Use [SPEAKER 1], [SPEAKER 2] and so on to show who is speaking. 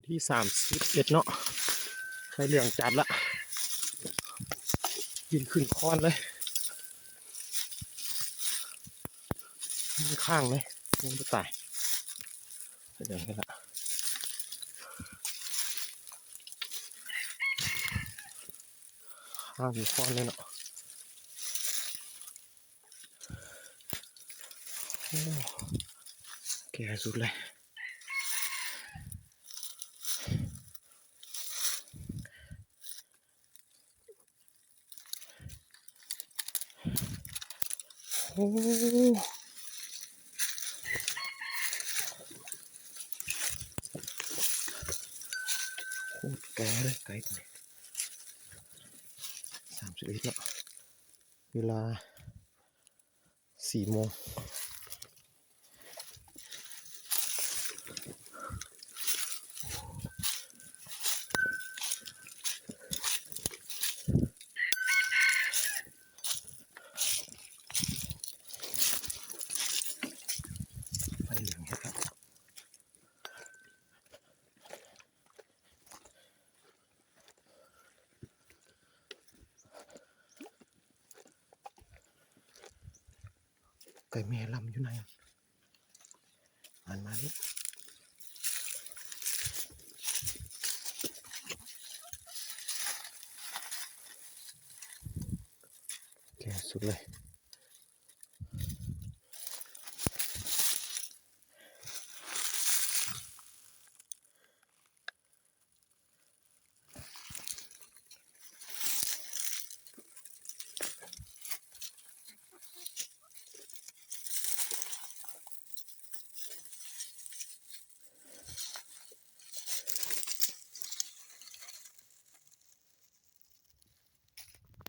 [SPEAKER 1] ที่31เนาะไฟเหลืองจัดละยินขึ้นคอนเลยข้างเลยยังไม่ตายเดี๋ยวให้ละข้างอยู่คอนเลยเนาะแก่สุดเลยโอ้โคตรแก่เลยไก่ตัวนี้31เนาะเวลา4 โมงไฟเหลืองครับไก่แม่ลำอยู่ไหนอ่านมาลูกแก่สุดเลย